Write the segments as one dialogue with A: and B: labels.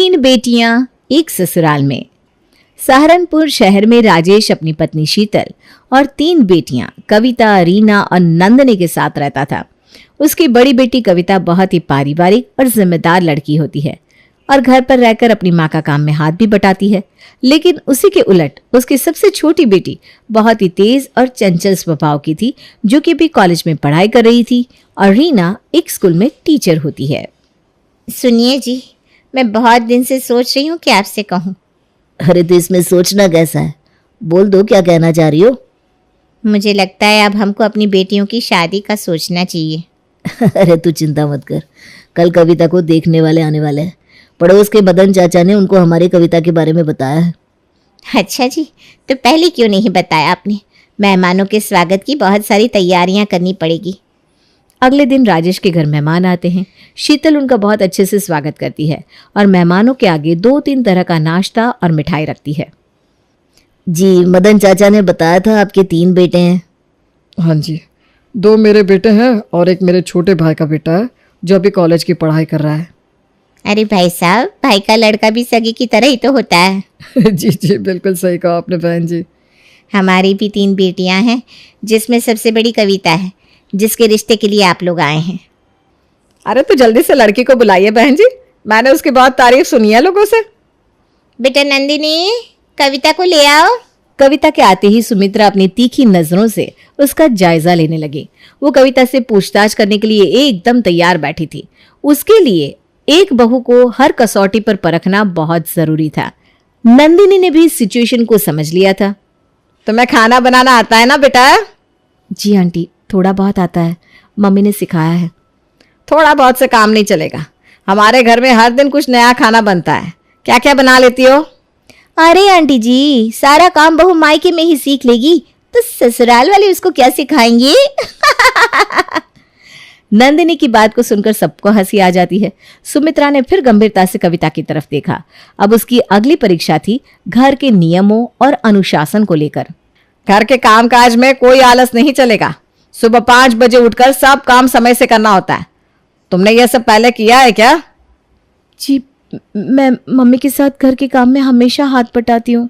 A: तीन बेटियां एक ससुराल में। सहारनपुर शहर में राजेश अपनी पत्नी शीतल और तीन बेटियां कविता, रीना और नंदनी के साथ रहता था। उसकी बड़ी बेटी कविता बहुत ही पारिवारिक और जिम्मेदार लड़की होती है और घर पर रहकर अपनी माँ का काम में हाथ भी बटाती है। लेकिन उसी के उलट उसकी सबसे छोटी बेटी बहुत ही तेज और चंचल स्वभाव की थी, जो कि भी कॉलेज में पढ़ाई कर रही थी और रीना एक स्कूल में टीचर होती है।
B: सुनिए जी, मैं बहुत दिन से सोच रही हूँ कि आपसे कहूँ।
C: अरे तो इसमें सोचना कैसा है, बोल दो क्या कहना चाह रही हो।
B: मुझे लगता है अब हमको अपनी बेटियों की शादी का सोचना चाहिए।
C: अरे तू चिंता मत कर, कल कविता को देखने वाले आने वाले हैं। पड़ोस के मदन चाचा ने उनको हमारी कविता के बारे में बताया है।
B: अच्छा जी, तो पहले क्यों नहीं बताया आपने? मेहमानों के स्वागत की बहुत सारी तैयारियां करनी पड़ेगी।
A: अगले दिन राजेश के घर मेहमान आते हैं। शीतल उनका बहुत अच्छे से स्वागत करती है और मेहमानों के आगे 2-3 तरह का नाश्ता और मिठाई रखती है।
C: जी, मदन चाचा ने बताया था आपके 3 बेटे हैं।
D: हाँ जी, 2 मेरे बेटे हैं और एक मेरे छोटे भाई का बेटा है जो अभी कॉलेज की पढ़ाई कर रहा है।
B: अरे भाई साहब, भाई का लड़का भी सगी की तरह ही तो होता है।
D: जी जी, बिल्कुल सही कहा आपने बहन जी।
B: हमारी भी 3 बेटियां हैं, जिसमें सबसे बड़ी कविता है, जिसके रिश्ते के लिए आप लोग आए हैं।
E: अरे तो जल्दी से लड़की को बुलाइए बहन जी, मैंने उसकी बहुत तारीफ सुनी है लोगों से।
B: बेटा नंदिनी, कविता को ले आओ।
A: कविता के आते ही सुमित्रा अपनी तीखी नजरों से उसका जायजा लेने लगी। वो कविता से पूछताछ करने के लिए एकदम तैयार बैठी थी। उसके लिए एक बहू को हर कसौटी पर परखना बहुत जरूरी था। नंदिनी ने भी सिचुएशन को समझ लिया था।
E: तुम्हें खाना बनाना आता है ना बेटा?
A: जी आंटी, थोड़ा बहुत आता है, मम्मी ने सिखाया है।
E: थोड़ा बहुत से काम नहीं चलेगा, हमारे घर में हर दिन कुछ नया खाना बनता है। क्या क्या बना लेती हो?
B: अरे आंटी जी, सारा काम बहू मायके में ही सीख लेगी तो ससुराल वाले उसको क्या सिखाएंगे?
A: नंदिनी की बात को सुनकर सबको हंसी आ जाती है। सुमित्रा ने फिर गंभीरता से कविता की तरफ देखा। अब उसकी अगली परीक्षा थी घर के नियमों और अनुशासन को लेकर।
E: घर के कामकाज में कोई आलस नहीं चलेगा। सुबह 5 बजे उठकर सब काम समय से करना होता है। तुमने यह सब पहले किया है क्या?
A: जी, मैं मम्मी के साथ घर के काम में हमेशा हाथ बटाती हूँ।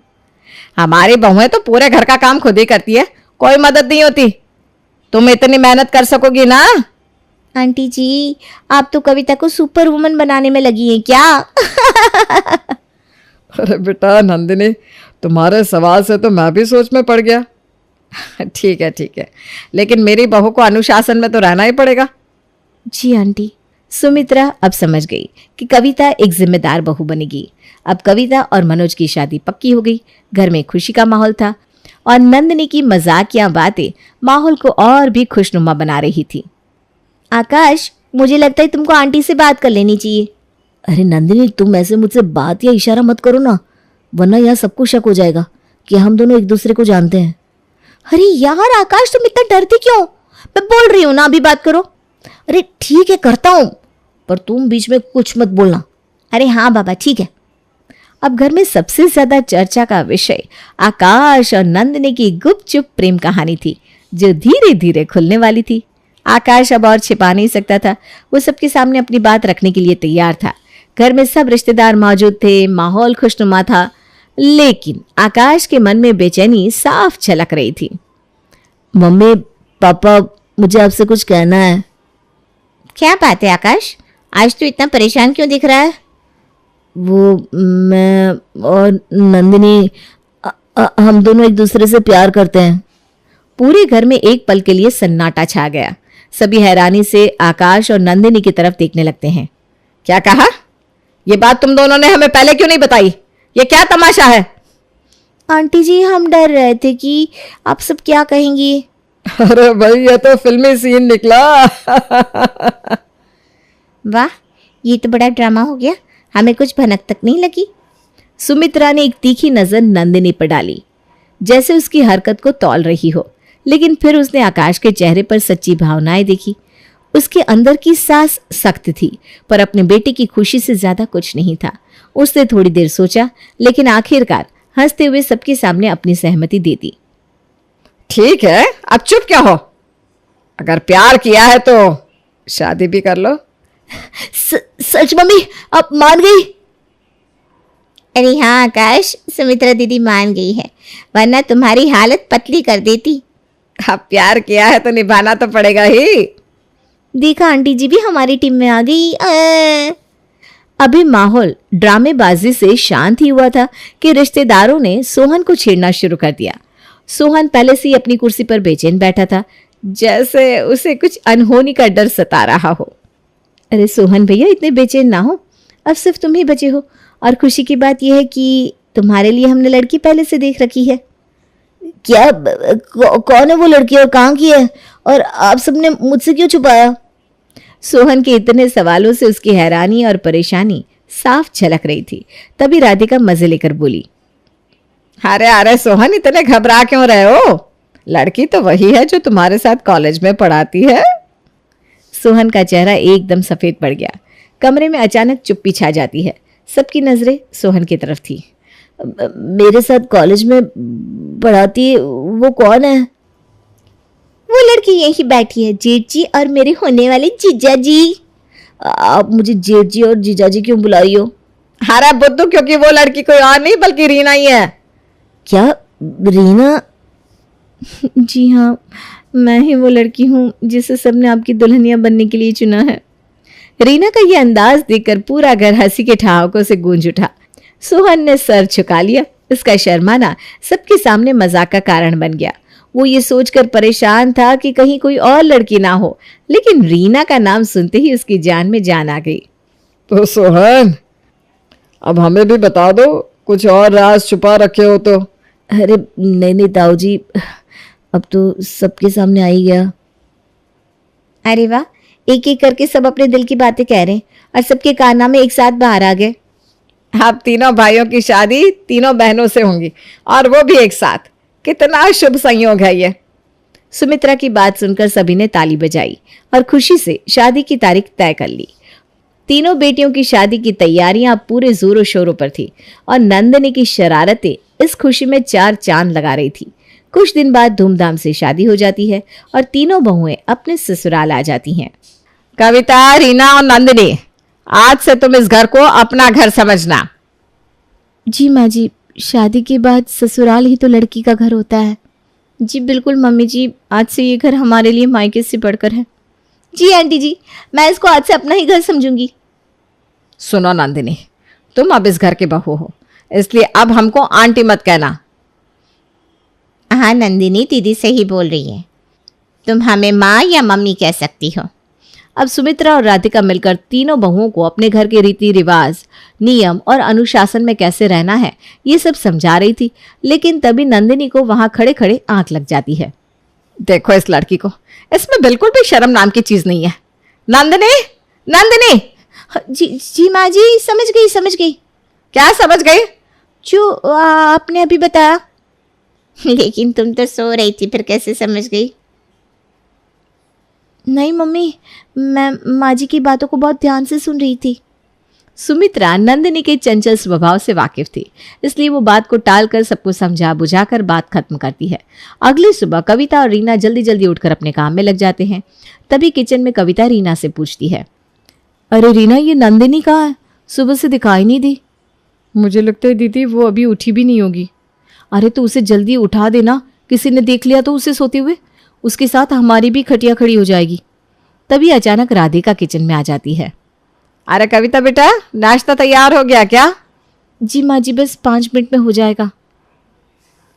E: हमारी बहुएं तो पूरे घर का काम खुद ही करती है, कोई मदद नहीं होती। तुम इतनी मेहनत कर सकोगी ना?
B: आंटी जी, आप तो कविता को सुपर वुमन बनाने में लगी हैं क्या?
D: अरे बेटा नंदिनी, तुम्हारे सवाल से तो मैं भी सोच में पड़ गया।
E: ठीक है, लेकिन मेरी बहू को अनुशासन में तो रहना ही पड़ेगा।
A: जी आंटी। सुमित्रा अब समझ गई कि कविता एक जिम्मेदार बहू बनेगी। अब कविता और मनोज की शादी पक्की हो गई। घर में खुशी का माहौल था और नंदिनी की मजाकिया बातें माहौल को और भी खुशनुमा बना रही थी।
B: आकाश, मुझे लगता है तुमको आंटी से बात कर लेनी चाहिए।
C: अरे नंदिनी, तुम ऐसे मुझसे बात या इशारा मत करो ना, वरना यहाँ सबको शक हो जाएगा कि हम दोनों एक दूसरे को जानते हैं।
B: अरे यार आकाश, तुम इतना डरती क्यों? मैं बोल रही हूँ ना, अभी बात करो।
C: अरे ठीक है, करता हूँ, पर तुम बीच में कुछ मत बोलना।
B: अरे हाँ बाबा, ठीक है।
A: अब घर में सबसे ज्यादा चर्चा का विषय आकाश और नंदिनी की गुपचुप प्रेम कहानी थी, जो धीरे धीरे खुलने वाली थी। आकाश अब और छिपा नहीं सकता था। वो सबके सामने अपनी बात रखने के लिए तैयार था। घर में सब रिश्तेदार मौजूद थे, माहौल खुशनुमा था, लेकिन आकाश के मन में बेचैनी साफ झलक रही थी।
C: मम्मी पापा, मुझे आपसे कुछ कहना है।
B: क्या बात है आकाश, आज तो इतना परेशान क्यों दिख रहा है?
C: वो मैं और नंदिनी, हम दोनों एक दूसरे से प्यार करते हैं।
A: पूरे घर में एक पल के लिए सन्नाटा छा गया। सभी हैरानी से आकाश और नंदिनी की तरफ देखने लगते हैं।
E: क्या कहा? ये बात तुम दोनों ने हमें पहले क्यों नहीं बताई? ये क्या तमाशा है?
B: आंटी जी, हम डर रहे थे कि आप सब क्या कहेंगी।
D: अरे भाई, ये तो फिल्मी सीन निकला।
B: वाह, ये तो बड़ा ड्रामा हो गया, हमें कुछ भनक तक नहीं लगी।
A: सुमित्रा ने एक तीखी नजर नंदिनी पर डाली, जैसे उसकी हरकत को तौल रही हो, लेकिन फिर उसने आकाश के चेहरे पर सच्ची भावनाएं देखी। उसके अंदर की सांस सख्त थी, पर अपने बेटे की खुशी से ज्यादा कुछ नहीं था। उसने थोड़ी देर सोचा, लेकिन आखिरकार हंसते हुए सबके सामने अपनी सहमति दे दी।
E: ठीक है, अब चुप क्या हो? अगर प्यार किया है तो शादी भी कर लो।
C: सच मम्मी, आप मान गई?
B: अरे हाँ आकाश, सुमित्रा दीदी मान गई है, वरना तुम्हारी हालत पतली कर देती।
E: अब प्यार किया है तो निभाना तो पड़ेगा ही।
C: देखा आंटी जी भी हमारी टीम में आ गई। अभी माहौल ड्रामेबाजी से शांत ही हुआ था कि रिश्तेदारों ने सोहन को छेड़ना शुरू कर दिया। सोहन पहले से ही अपनी कुर्सी पर बेचैन बैठा था,
A: जैसे उसे कुछ अनहोनी का डर सता रहा हो। अरे सोहन भैया, इतने बेचैन ना हो, अब सिर्फ तुम ही बचे हो। और खुशी की बात यह है कि तुम्हारे लिए हमने लड़की पहले से देख रखी है।
C: क्या कौन है वो लड़की और कहाँ की है, और आप सबने मुझसे क्यों छुपाया?
A: सोहन के इतने सवालों से उसकी हैरानी और परेशानी साफ झलक रही थी। तभी राधिका मजे लेकर बोली, अरे अरे सोहन, इतने घबरा क्यों रहे हो? लड़की तो वही है जो तुम्हारे साथ कॉलेज में पढ़ाती है। सोहन का चेहरा एकदम सफेद पड़ गया। कमरे में अचानक चुप्पी छा जाती है। सबकी नजरें सोहन की तरफ थी।
C: मेरे साथ कॉलेज में पढ़ाती है, वो कौन है?
B: वो लड़की यही बैठी है, जेठ जी और मेरे होने वाले जीजा जी।
C: आप मुझे जेठ जी और जीजा जी क्यों बुला रही हो?
E: अरे बुद्धू, क्योंकि वो लड़की कोई और नहीं बल्कि रीना ही है।
C: क्या रीना?
A: जी हाँ, मैं ही वो लड़की हूँ जिसे सबने आपकी दुल्हनिया बनने के लिए चुना है। रीना का ये अंदाज देखकर पूरा घर हंसी के ठहाकों से गूंज उठा। सोहन ने सर झुका लिया। इसका शर्माना सबके सामने मजाक का कारण बन गया। वो ये सोचकर परेशान था कि कहीं कोई और लड़की ना हो, लेकिन रीना का नाम सुनते ही उसकी जान में जान आ गई।
D: तो सोहन, अब हमें भी बता दो, कुछ और राज छुपा रखे हो तो।
C: अरे नहीं ताऊ जी, अब तो सबके सामने आ ही गया।
B: अरे वाह, एक एक करके सब अपने दिल की बातें कह रहे हैं और सबके कारनामे एक साथ बाहर आ गए।
E: अब तीनों भाइयों की शादी तीनों बहनों से होंगी, और वो भी एक साथ। कितना शुभ संयोग है ये।
A: सुमित्रा की बात सुनकर सभी ने ताली बजाई और खुशी से शादी की तारीख तय कर ली। तीनों बेटियों की शादी की तैयारियां अब पूरे जोरों शोरों पर थी और नंदिनी की शरारतें इस खुशी में चार चांद लगा रही थी। कुछ दिन बाद धूमधाम से शादी हो जाती है और तीनों बहुएं अपने ससुराल आ जाती हैं।
E: कविता, रीना और नंदिनी, आज से तुम इस घर को अपना घर समझना।
A: जी माँ जी, शादी के बाद ससुराल ही तो लड़की का घर होता है। जी बिल्कुल मम्मी जी, आज से ये घर हमारे लिए मायके से बढ़कर है।
B: जी आंटी जी, मैं इसको आज से अपना ही घर समझूंगी।
E: सुनो नंदिनी, तुम अब इस घर के बहू हो, इसलिए अब हमको आंटी मत कहना।
B: हाँ नंदिनी दीदी सही बोल रही है, तुम हमें माँ या मम्मी कह सकती हो।
A: अब सुमित्रा और राधिका मिलकर तीनों बहुओं को अपने घर के रीति रिवाज, नियम और अनुशासन में कैसे रहना है ये सब समझा रही थी। लेकिन तभी नंदिनी को वहां खड़े खड़े आंख लग जाती है।
E: देखो इस लड़की को, इसमें बिल्कुल भी शर्म नाम की चीज नहीं है। नंदिनी, नंदिनी।
B: जी माँ जी, समझ गई।
E: क्या समझ गई?
B: जो आपने अभी बताया। लेकिन तुम तो सो रही थी, फिर कैसे समझ गई?
A: नहीं मम्मी, मैं माँ जी की बातों को बहुत ध्यान से सुन रही थी। सुमित्रा नंदिनी के चंचल स्वभाव से वाकिफ थी, इसलिए वो बात को टालकर सबको समझा बुझाकर बात खत्म करती है। अगली सुबह कविता और रीना जल्दी जल्दी उठकर अपने काम में लग जाते हैं। तभी किचन में कविता रीना से पूछती है, अरे रीना, ये नंदिनी कहाँ है? सुबह से दिखाई नहीं दी।
D: मुझे लगता है दीदी वो अभी उठी भी नहीं होगी।
A: अरे तो उसे जल्दी उठा देना, किसी ने देख लिया तो उसे सोते हुए, उसके साथ हमारी भी खटिया खड़ी हो जाएगी। तभी अचानक राधिका किचन में आ जाती है।
E: अरे कविता बेटा, नाश्ता तैयार हो गया क्या?
A: जी माँ जी, बस 5 मिनट में हो जाएगा।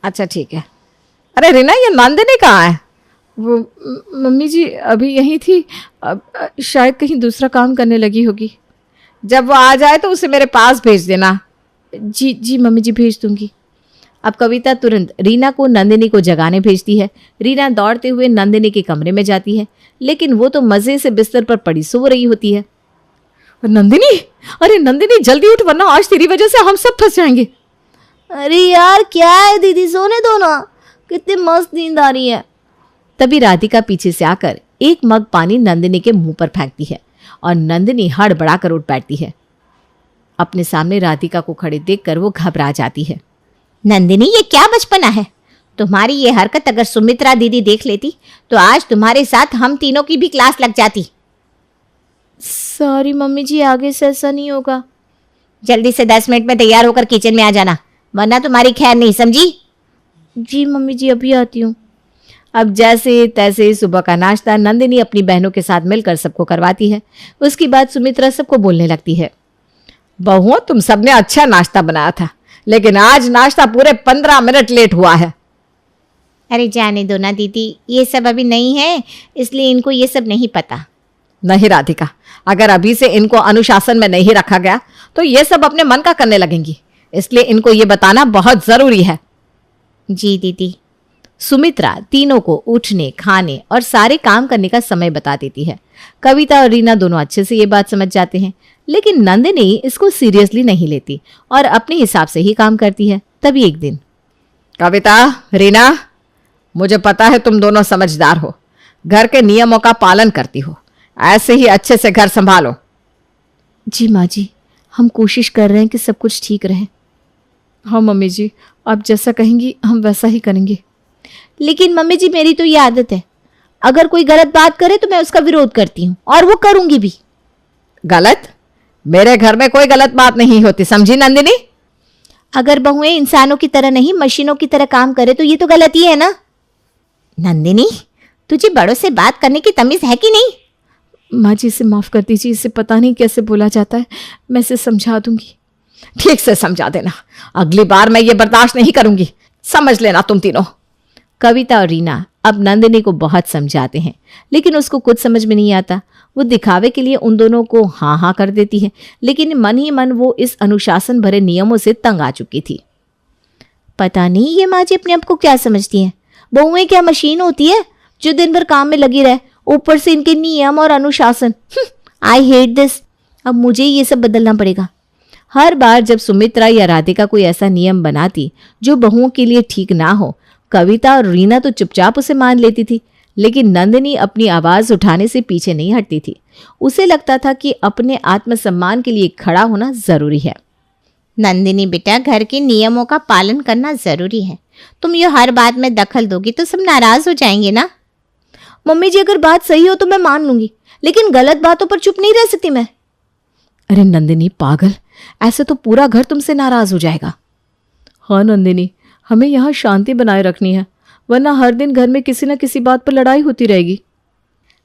E: अच्छा ठीक है। अरे रीना, ये नंदिनी कहाँ है?
D: वो मम्मी जी अभी यहीं थी, अब शायद कहीं दूसरा काम करने लगी होगी।
E: जब वो आ जाए तो उसे मेरे पास भेज देना।
A: जी मम्मी जी, भेज दूंगी। अब कविता तुरंत रीना को नंदिनी को जगाने भेजती है। रीना दौड़ते हुए नंदिनी के कमरे में जाती है, लेकिन वो तो मजे से बिस्तर पर पड़ी सो रही होती है।
D: नंदिनी, अरे नंदिनी जल्दी उठ, वरना आज तेरी वजह से हम सब फंस जाएंगे।
C: अरे यार क्या है दीदी, सोने दो ना, कितनी मस्त नींद आ रही है।
A: तभी राधिका पीछे से आकर एक मग पानी नंदिनी के मुंह पर फेंकती है और नंदिनी हड़बड़ाकर उठ बैठती है। अपने सामने राधिका को खड़े देखकर वो घबरा जाती है।
B: नंदिनी, ये क्या बचपना है? तुम्हारी ये हरकत अगर सुमित्रा दीदी देख लेती तो आज तुम्हारे साथ हम तीनों की भी क्लास लग जाती।
A: सॉरी मम्मी जी, आगे से ऐसा नहीं होगा।
B: जल्दी से 10 मिनट में तैयार होकर किचन में आ जाना, वरना तुम्हारी खैर नहीं, समझी?
C: जी मम्मी जी, अभी आती हूँ। अब जैसे तैसे सुबह का नाश्ता नंदिनी अपनी बहनों के साथ मिलकर सबको करवाती है। उसके बाद सुमित्रा सबको बोलने लगती है।
E: बहुओं, तुम सबने अच्छा नाश्ता बनाया था, लेकिन आज नाश्ता पूरे 15 मिनट लेट हुआ है।
B: अरे जाने दो ना दीदी, ये सब अभी नहीं है, इसलिए इनको ये सब नहीं पता।
E: नहीं राधिका, अगर अभी से इनको अनुशासन में नहीं रखा गया तो ये सब अपने मन का करने लगेंगी, इसलिए इनको ये बताना बहुत जरूरी है।
B: जी दीदी।
C: सुमित्रा तीनों को उठने, खाने और सारे काम करने का समय बता देती है। कविता और रीना दोनों अच्छे से ये बात समझ जाते हैं, लेकिन नंदिनी इसको सीरियसली नहीं लेती और अपने हिसाब से ही काम करती है। तभी एक दिन,
E: कविता, रीना, मुझे पता है तुम दोनों समझदार हो, घर के नियमों का पालन करती हो, ऐसे ही अच्छे से घर संभालो।
C: जी माँ जी, हम कोशिश कर रहे हैं कि सब कुछ ठीक रहे।
D: हाँ मम्मी जी, आप जैसा कहेंगी हम वैसा ही करेंगे।
C: लेकिन मम्मी जी, मेरी तो ये आदत है, अगर कोई गलत बात करे तो मैं उसका विरोध करती हूँ और वो करूंगी भी।
E: गलत? मेरे घर में कोई गलत बात नहीं होती, समझी नंदिनी?
C: अगर बहुएं इंसानों की तरह नहीं मशीनों की तरह काम करे तो ये तो गलती है ना।
B: नंदिनी, तुझे बड़ों से बात करने की तमीज है कि नहीं?
D: माँ जी, इसे माफ कर दीजिए, इसे पता नहीं कैसे बोला जाता है, मैं इसे समझा दूंगी।
E: ठीक से समझा देना, अगली बार मैं ये बर्दाश्त नहीं करूंगी, समझ लेना तुम तीनों।
C: कविता और रीना अब नंदिनी को बहुत समझाते हैं, लेकिन उसको कुछ समझ में नहीं आता। वो दिखावे के लिए उन दोनों को हाँ हाँ कर देती है, लेकिन मन ही मन वो इस अनुशासन भरे नियमों से तंग आ चुकी थी। पता नहीं ये माँ जी अपने आप को क्या समझती हैं। बहुएं क्या मशीन होती है जो दिन भर काम में लगी रहे, ऊपर से इनके नियम और अनुशासन। I hate this. अब मुझे ये सब बदलना पड़ेगा। हर बार जब सुमित्रा या राधिका कोई ऐसा नियम बनाती जो बहुओं के लिए ठीक ना हो, कविता और रीना तो चुपचाप उसे मान लेती थी, लेकिन नंदिनी अपनी आवाज उठाने से पीछे नहीं हटती थी। उसे लगता था कि अपने आत्मसम्मान के लिए खड़ा होना जरूरी है।
B: नंदिनी बेटा, घर के नियमों का पालन करना जरूरी है। तुम ये हर बात में दखल दोगी तो सब नाराज हो जाएंगे ना।
C: मम्मी जी, अगर बात सही हो तो मैं मान लूंगी, लेकिन गलत बातों पर चुप नहीं रह सकती मैं।
D: अरे नंदिनी पागल, ऐसे तो पूरा घर तुमसे नाराज हो जाएगा। हाँ नंदिनी, हमें यहाँ शांति बनाए रखनी है, वरना हर दिन घर में किसी न किसी बात पर लड़ाई होती रहेगी।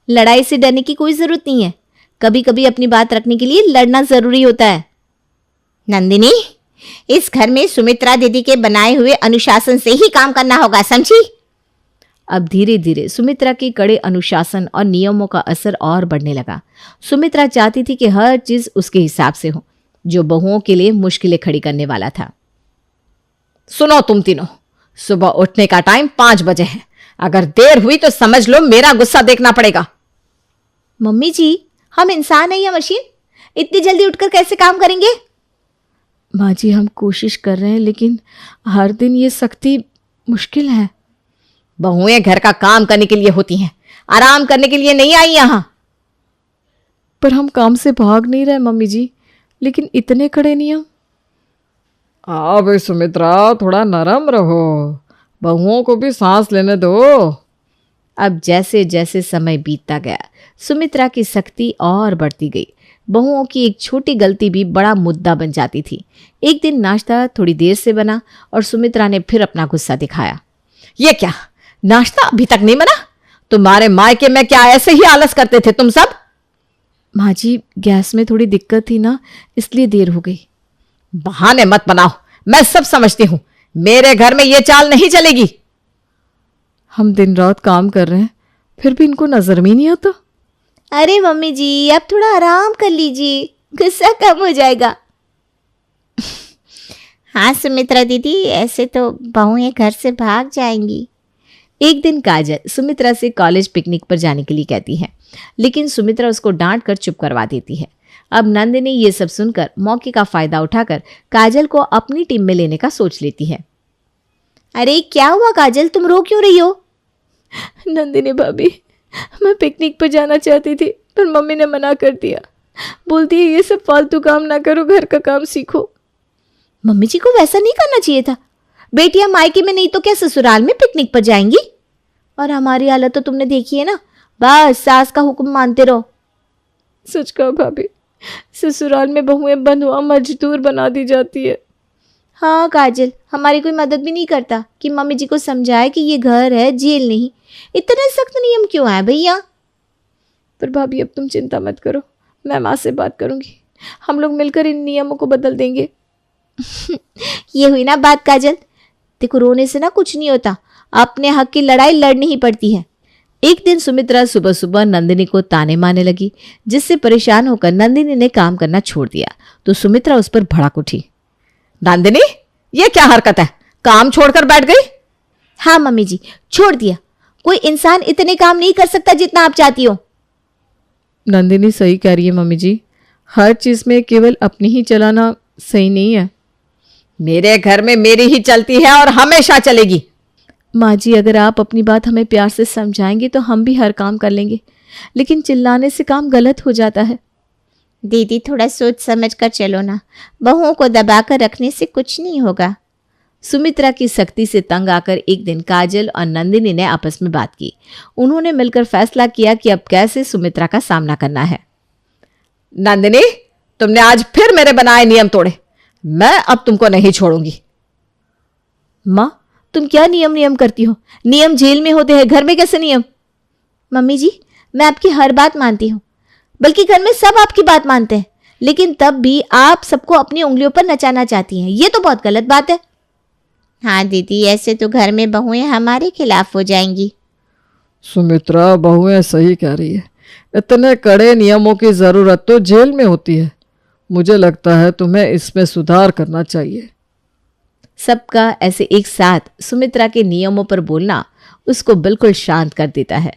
C: लड़ाई से डरने की कोई जरूरत नहीं है, कभी कभी अपनी बात रखने के लिए लड़ना जरूरी होता है।
B: नंदिनी, इस घर में सुमित्रा दीदी के बनाए हुए अनुशासन से ही काम करना होगा, समझी?
C: अब धीरे धीरे सुमित्रा के कड़े अनुशासन और नियमों का असर और बढ़ने लगा। सुमित्रा चाहती थी कि हर चीज उसके हिसाब से हो, जो बहुओं के लिए मुश्किलें खड़ी करने वाला था।
E: सुनो तुम तीनों, सुबह उठने का टाइम 5 बजे है, अगर देर हुई तो समझ लो मेरा गुस्सा देखना पड़ेगा।
C: मम्मी जी, हम इंसान हैं या मशीन? इतनी जल्दी उठकर कैसे काम करेंगे?
D: माँ जी, हम कोशिश कर रहे हैं, लेकिन हर दिन ये सख्ती मुश्किल है।
E: बहुएं घर का काम करने के लिए होती हैं, आराम करने के लिए नहीं आई यहाँ।
D: पर हम काम से भाग नहीं रहे मम्मी जी, लेकिन इतने कड़े नियम। हाँ भाई सुमित्रा, थोड़ा नरम रहो, बहुओं को भी सांस लेने दो।
C: अब जैसे जैसे समय बीतता गया, सुमित्रा की सख्ती और बढ़ती गई। बहुओं की एक छोटी गलती भी बड़ा मुद्दा बन जाती थी। एक दिन नाश्ता थोड़ी देर से बना और सुमित्रा ने फिर अपना गुस्सा दिखाया।
E: ये क्या, नाश्ता अभी तक नहीं बना? तुम्हारे मायके में क्या ऐसे ही आलस करते थे तुम सब?
D: माँ जी, गैस में थोड़ी दिक्कत थी ना, इसलिए देर हो गई।
E: बहाने मत बनाओ, मैं सब समझती हूँ, मेरे घर में ये चाल नहीं चलेगी।
D: हम दिन रात काम कर रहे हैं, फिर भी इनको नजर में नहीं आता।
C: अरे मम्मी जी, आप थोड़ा आराम कर लीजिए, गुस्सा कम हो जाएगा।
B: हाँ सुमित्रा दीदी, ऐसे तो बहुएं घर से भाग जाएंगी।
C: एक दिन काजल सुमित्रा से कॉलेज पिकनिक पर जाने के लिए कहती है, लेकिन सुमित्रा उसको डांट कर चुप करवा देती है। अब नंदिनी ये सब सुनकर मौके का फायदा उठाकर काजल को अपनी टीम में लेने का सोच लेती है।
B: अरे क्या हुआ काजल, तुम रो क्यों रही हो?
D: नंदिनी भाभी, मैं पिकनिक पर जाना चाहती थी, पर मम्मी ने मना कर दिया। बोलती है ये सब फालतू काम ना करो, घर का काम सीखो।
C: मम्मी जी को वैसा नहीं करना चाहिए था। बेटियां मायके में नहीं तो क्या ससुराल में पिकनिक पर जाएंगी? और हमारी हालत तो तुमने देखी है ना, बस सास का हुक्म मानते रहो।
D: सच कहा भाभी, ससुराल में बहुएं बंधुआ मजदूर बना दी जाती है।
B: हाँ काजल, हमारी कोई मदद भी नहीं करता कि मम्मी जी को समझाए कि ये घर है, जेल नहीं। इतने सख्त नियम क्यों है भैया?
D: पर भाभी अब तुम चिंता मत करो, मैं माँ से बात करूंगी, हम लोग मिलकर इन नियमों को बदल देंगे।
B: ये हुई ना बात काजल। देखो, रोने से ना कुछ नहीं होता, अपने हक की लड़ाई लड़नी ही पड़ती है।
C: एक दिन सुमित्रा सुबह सुबह नंदिनी को ताने मारने लगी, जिससे परेशान होकर नंदिनी ने काम करना छोड़ दिया तो सुमित्रा उस पर भड़क उठी।
E: नंदिनी, ये क्या हरकत है? काम छोड़कर बैठ गई?
B: हाँ मम्मी जी, छोड़ दिया। कोई इंसान इतने काम नहीं कर सकता जितना आप चाहती हो।
D: नंदिनी सही कह रही है मम्मी जी, हर चीज में केवल अपनी ही चलाना सही नहीं है।
E: मेरे घर में मेरी ही चलती है और हमेशा चलेगी।
D: माँ जी, अगर आप अपनी बात हमें प्यार से समझाएंगे तो हम भी हर काम कर लेंगे, लेकिन चिल्लाने से काम गलत हो जाता है।
B: दीदी, थोड़ा सोच समझ कर चलो ना, बहुओं को दबाकर रखने से कुछ नहीं होगा।
C: सुमित्रा की सख्ती से तंग आकर एक दिन काजल और नंदिनी ने आपस में बात की। उन्होंने मिलकर फैसला किया कि अब कैसे सुमित्रा का सामना करना है।
E: नंदिनी, तुमने आज फिर मेरे बनाए नियम तोड़े, मैं अब तुमको नहीं छोड़ूंगी।
C: माँ, तुम क्या नियम करती हो? नियम जेल में होते हैं, घर में कैसे नियम?
B: मम्मी जी, मैं आपकी हर बात मानती हूँ, बल्कि घर में सब आपकी बात मानते हैं, लेकिन तब भी आप सबको अपनी उंगलियों पर नचाना चाहती हैं। ये तो बहुत गलत बात है। हाँ दीदी, ऐसे तो घर में बहुएं हमारे खिलाफ हो जाएंगी।
D: सुमित्रा, बहुएं सही कह रही है, इतने कड़े नियमों की जरूरत तो जेल में होती है। मुझे लगता है तुम्हें इसमें सुधार करना चाहिए।
C: सबका ऐसे एक साथ सुमित्रा के नियमों पर बोलना उसको बिल्कुल शांत कर देता है।